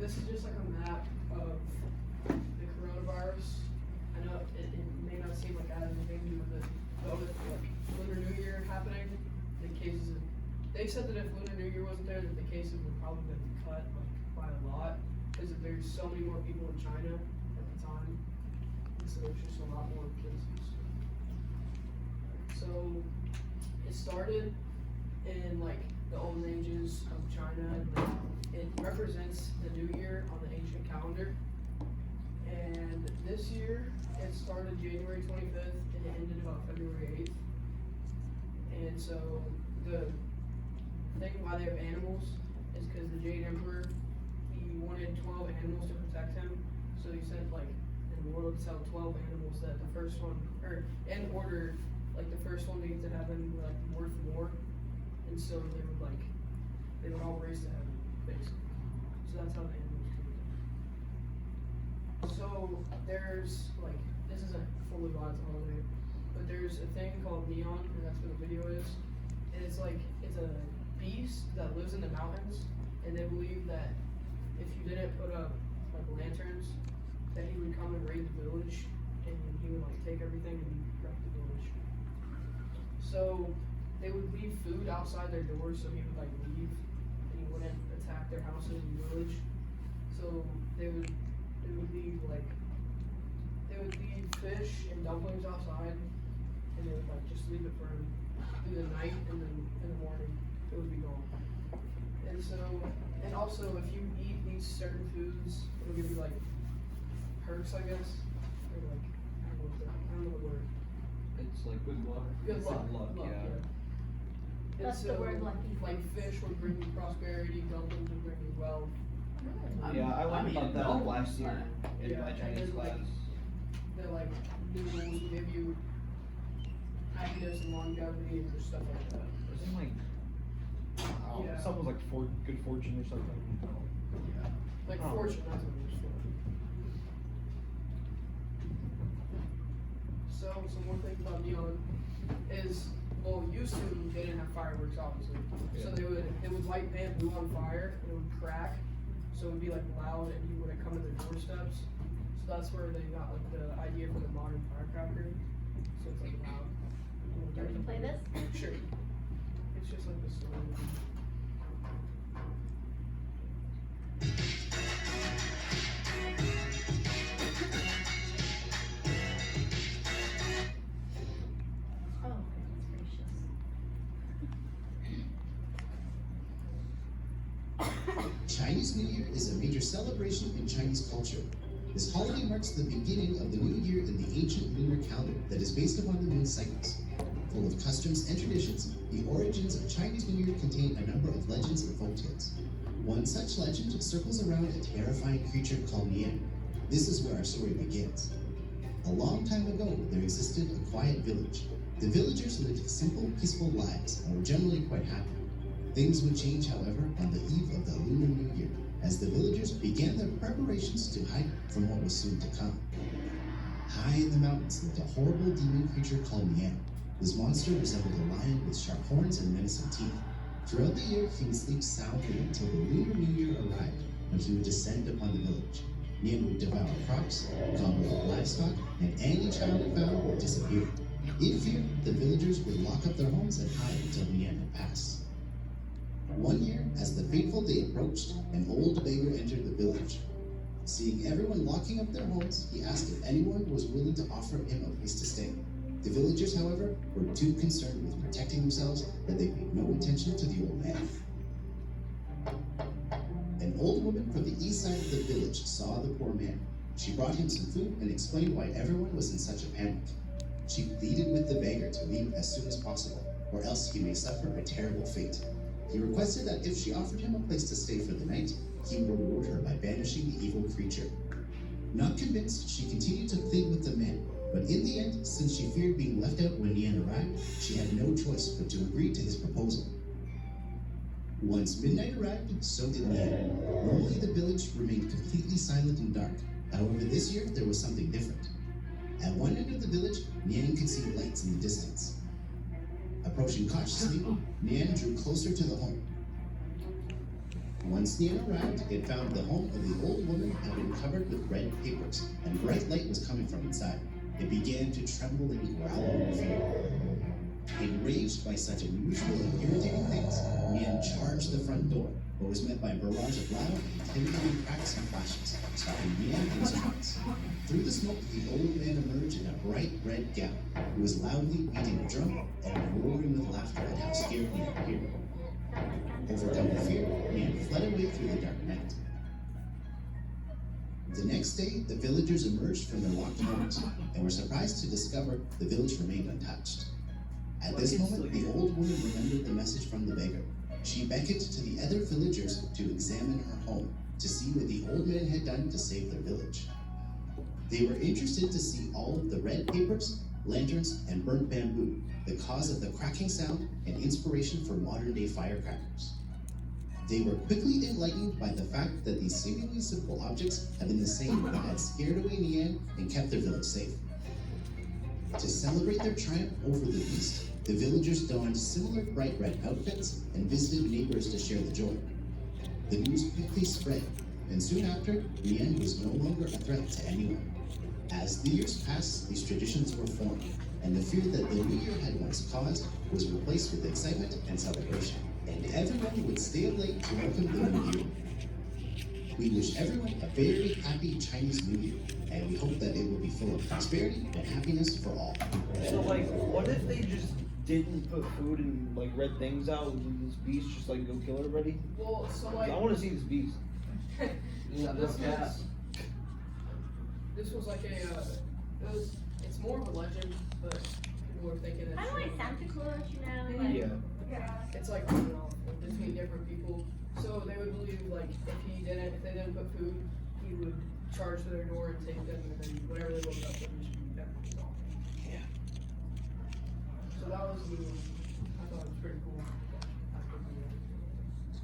this is just like a map of the coronavirus. I know it may not seem like that has anything to do with it, but with like Lunar New Year happening, the cases. They said that if Lunar New Year wasn't there, that the cases would probably have been cut like by a lot, because there's so many more people in China at the time, and so there's just a lot more cases. So it started in like the old ages of China. It represents the new year on the ancient calendar. And this year, it started January 25th and it ended about February 8th. And so the thing why they have animals is because the Jade Emperor, he wanted 12 animals to protect him. So he sent like an order to tell 12 animals that the first one, or in order, like the first one needs to have them like worth more. And so they would all race to heaven, basically. So that's how the animals came. So there's like, this isn't fully God's holiday, but there's a thing called neon, and that's what the video is. And it's like, it's a beast that lives in the mountains, and they believe that if you didn't put up like lanterns, that he would come and raid the village, and he would like take everything and wreck the village. So they would leave food outside their doors, so he would like leave, and he wouldn't attack their houses and village. So they would leave fish and dumplings outside, and they would like just leave it for him through the night, and then in the morning it would be gone. And so, and also if you eat these certain foods, it'll give you like perks, I guess, or like I don't know the word. It's like good luck. Good It's luck, yeah. That's the word lucky. Like fish would bring you prosperity, dumplings would bring you wealth. Yeah, I learned about that last year in Yeah, my and Chinese then, like, class. They're like noodles will give you happiness and longevity and stuff like that. Isn't like Yeah. something like good fortune or something. Yeah. Like Oh. fortune, that's what it was for. So some more things about neon is, well, used to they didn't have fireworks obviously. So they would light bamboo on fire and it would crack. So it would be like loud and you wouldn't come to their doorsteps. So that's where they got like the idea for the modern firecracker. So it's like loud. Do we play this? Sure. It's just like the story. Oh, goodness gracious. Chinese New Year is a major celebration in Chinese culture. This holiday marks the beginning of the new year in the ancient lunar calendar that is based upon the moon cycles. Full of customs and traditions, the origins of Chinese New Year contain a number of legends and folktales. One such legend circles around a terrifying creature called Nian. This is where our story begins. A long time ago, there existed a quiet village. The villagers lived simple, peaceful lives and were generally quite happy. Things would change, however, on the eve of the Lunar New Year, as the villagers began their preparations to hide from what was soon to come. High in the mountains lived a horrible demon creature called Nian. This monster resembled a lion with sharp horns and menacing teeth. Throughout the year, he would sleep soundly until the Lunar New Year arrived, when he would descend upon the village. Nian would devour crops, gobble up livestock, and any child it found would disappear. In fear, the villagers would lock up their homes and hide until Nian had passed. One year, as the fateful day approached, an old beggar entered the village. Seeing everyone locking up their homes, he asked if anyone was willing to offer him a place to stay. The villagers, however, were too concerned with protecting themselves that they paid no attention to the old man. An old woman from the east side of the village saw the poor man. She brought him some food and explained why everyone was in such a panic. She pleaded with the beggar to leave as soon as possible, or else he may suffer a terrible fate. He requested that if she offered him a place to stay for the night, he would reward her by banishing the evil creature. Not convinced, she continued to plead with the man, but in the end, since she feared being left out when Nian arrived, she had no choice but to agree to his proposal. Once midnight arrived, so did Nian. Normally the village remained completely silent and dark. However, this year there was something different. At one end of the village, Nian could see lights in the distance. Approaching cautiously, Nian drew closer to the home. Once Nian arrived, it found the home of the old woman had been covered with red papers, and bright light was coming from inside. It began to tremble and growl in fear. Enraged by such unusual and irritating things, Nian charged the front door, but was met by a barrage of loud and intimidating cracks and flashes, stopping Nian in his tracks. Through the smoke, the old man emerged in a bright red gown, who was loudly beating a drum and roaring with laughter at how scared Nian appeared. Overcome with fear, Nian fled away through the dark night. The next day, the villagers emerged from their locked homes and were surprised to discover the village remained untouched. At this moment, the old woman remembered the message from the beggar. She beckoned to the other villagers to examine her home to see what the old man had done to save their village. They were interested to see all of the red papers, lanterns, and burnt bamboo, the cause of the cracking sound and inspiration for modern-day firecrackers. They were quickly enlightened by the fact that these seemingly simple objects had been the same that had scared away Nian and kept their village safe. To celebrate their triumph over the beast, the villagers donned similar bright red outfits and visited neighbors to share the joy. The news quickly spread, and soon after, Nian was no longer a threat to anyone. As the years passed, these traditions were formed, and the fear that the New Year had once caused was replaced with excitement and celebration, and everyone would stay up late to welcome the New Year. We wish everyone a very happy Chinese New Year, and we hope that it will be full of prosperity and happiness for all. So like, what if they just didn't put food and like red things out and this beast just like go kill everybody? Well, so like, I want to see this beast. Yeah, this cat. This was like it's more of a legend, but people were thinking it's Kind of like Santa Claus, you know? Like, Yeah. it's like on and off between different people. So they would believe like if they didn't put food, he would charge to their door and take them, and then whenever they woke up, they would just be everything off. Yeah. So that was the, I thought it was pretty cool.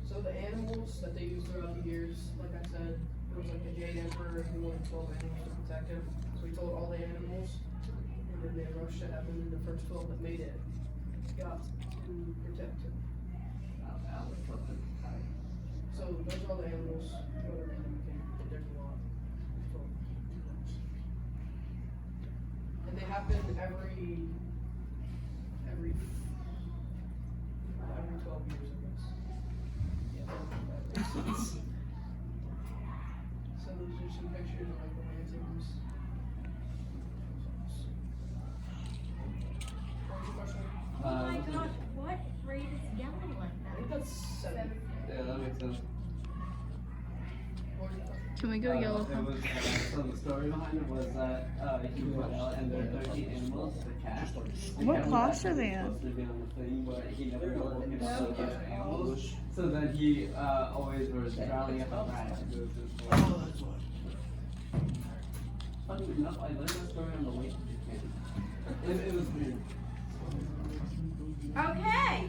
So the animals that they used throughout the years, like I said, there was like a Jade Emperor who wanted 12 animals to protect him. So he told all the animals, and then they rushed to heaven, and the first 12 that made it got to protect him. So those are all the animals. Whatever you can, there's a lot. So, and they happen every 12 years, I guess. Yeah. So those are some pictures of like the lanterns. What was your question? oh my gosh, what grade is yelling like I think that? that's 7. Yeah, that makes sense. What was your question? Can we go yellow? It was, so the story behind it was that he went out and there were 13 animals, the cat. The What cat was class are actually they in? supposed to be on the thing, but he never got looking at so much animals. So then he always was drowning at the rat. Oh, that's why. Funny enough, I learned that story on the way to Japan. It was weird. Okay.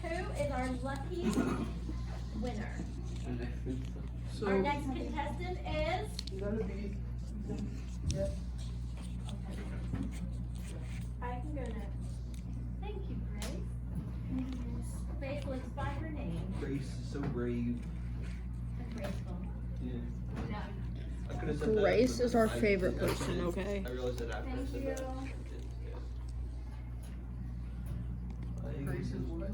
Who is our lucky winner? And next thing, So Our next contestant is. that'd be. Yeah. I can go next. Thank you, Grace. Grace looks by her name. Grace is so brave. And graceful. yeah. I could have said that. Grace but is our I- favorite I- person, okay? I realized that after I Thank said you. that. Grace is what?